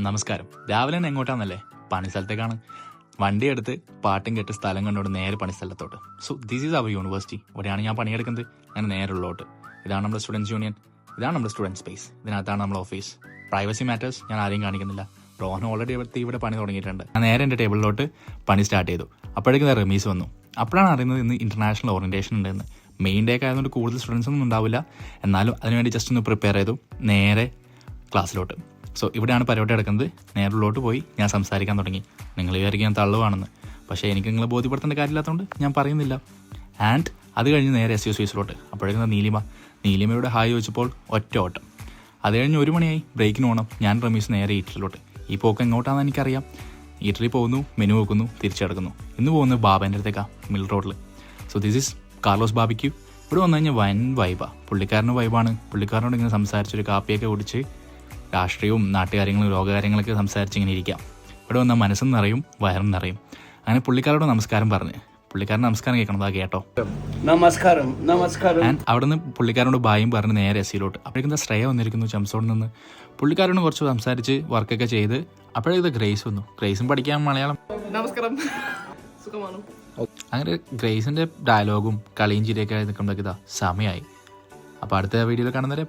നമസ്കാരം. രാവിലെ തന്നെ എങ്ങോട്ടാന്നല്ലേ? പണിസ്ഥലത്തേക്കാണ്. വണ്ടി എടുത്ത് പാട്ടും കേട്ട് സ്ഥലം കണ്ടോട് നേരെ പണിസ്ഥലത്തോട്ട്. So this is our university. ഇവിടെയാണ് ഞാൻ പണിയെടുക്കുന്നത്. അങ്ങനെ നേരുള്ളോട്ട്. ഇതാണ് നമ്മുടെ സ്റ്റുഡൻസ് യൂണിയൻ, ഇതാണ് നമ്മുടെ സ്റ്റുഡൻറ് സ്പേസ്, ഇതിനകത്താണ് നമ്മുടെ ഓഫീസ്. പ്രൈവസി മാറ്റേഴ്സ് ഞാൻ ആരെയും കാണിക്കുന്നില്ല. റോഹൻ ഓൾറെഡി ഇവിടെ പണി തുടങ്ങിയിട്ടുണ്ട്. ഞാൻ നേരെ എൻ്റെ ടേബിളിലോട്ട് പണി സ്റ്റാർട്ട് ചെയ്തു. അപ്പോഴേക്കും റമീസ് വന്നു. അപ്പോഴാണ് അറിയുന്നത് ഇന്ന് ഇന്റർനാഷണൽ ഓറിയന്റേഷൻ ഉണ്ടെന്ന്. മെയിൻ ഡേ ഒക്കെ ആയതുകൊണ്ട് കൂടുതൽ സ്റ്റുഡൻസ് ഒന്നും ഉണ്ടാവില്ല, എന്നാലും അതിനുവേണ്ടി ജസ്റ്റ് ഒന്ന് പ്രിപ്പയർ ചെയ്തു. നേരെ ക്ലാസ്സിലോട്ട്. സോ ഇവിടെയാണ് പരിപാടി നടക്കുന്നത്. നേരിലോട്ട് പോയി ഞാൻ സംസാരിക്കാൻ തുടങ്ങി. നിങ്ങൾ വിചാരിക്കും ഞാൻ തള്ളുവാണെന്ന്, പക്ഷേ എനിക്ക് നിങ്ങളെ ബോധ്യപ്പെടുത്തേണ്ട കാര്യമില്ലാത്തതുകൊണ്ട് ഞാൻ പറയുന്നില്ല. ആൻഡ് അത് കഴിഞ്ഞ് നേരെ SU സ്പേസിലോട്ട്. അപ്പോഴേക്കും നീലിമയോട് ഹായ് ചോദിച്ചപ്പോൾ ഒറ്റ ഓട്ടം. അത് കഴിഞ്ഞ് 1 മണിയായി, ബ്രേക്കിന് പോകണം. ഞാൻ റമീസ് നേരെ ഈറ്ററിലോട്ട്. ഈ പോക്ക് എങ്ങോട്ടാണെന്ന് എനിക്കറിയാം. ഈറ്ററിൽ പോകുന്നു, മെനു വെക്കുന്നു, തിരിച്ചടക്കുന്നു. ഇന്ന് പോകുന്നത് ബാബേൻ്റെ അടുത്തേക്കാണ്, മിൽ റോഡിൽ. So this is Carlos barbecue. ഇവിടെ വന്നു കഴിഞ്ഞാൽ വൻ വൈബാണ്. പുള്ളിക്കാരൻ്റെ വൈബാണ്. പുള്ളിക്കാരനോട് ഇങ്ങനെ സംസാരിച്ചൊരു കാപ്പിയൊക്കെ കുടിച്ച് രാഷ്ട്രീയവും നാട്ടുകാര്യങ്ങളും ലോകകാര്യങ്ങളൊക്കെ സംസാരിച്ച് ഇങ്ങനെ ഇരിക്കാം. ഇവിടെ വന്നാൽ മനസ്സും നിറയും വയറും നിറയും. അങ്ങനെ പുള്ളിക്കാരോട് നമസ്കാരം പറഞ്ഞ്, പുള്ളിക്കാരൻ നമസ്കാരം കേൾക്കണം, കേട്ടോ. നമസ്കാരം. ആൻഡ് അവിടെ നിന്ന് പുള്ളിക്കാരനോട് ബായും പറഞ്ഞ് നേരെ SUലോട്ട്. അപ്പോഴേക്കും ശ്രേയ വന്നിരിക്കുന്നു ചംസോട് നിന്ന്. പുള്ളിക്കാരനോട് കുറച്ച് സംസാരിച്ച് വർക്കൊക്കെ ചെയ്ത് അപ്പോഴേക്കും ഗ്രേസ് വന്നു. ഗ്രേസും പഠിക്കാൻ മലയാളം. നമസ്കാരം, സുഖമാണോ? അങ്ങനെ ഗ്രേസിൻ്റെ ഡയലോഗും കളിയും ചിരിയൊക്കെ നിൽക്കുമ്പോഴേക്ക് സമയമായി. അപ്പോൾ അടുത്ത വീഡിയോയിൽ കാണുന്നവരെ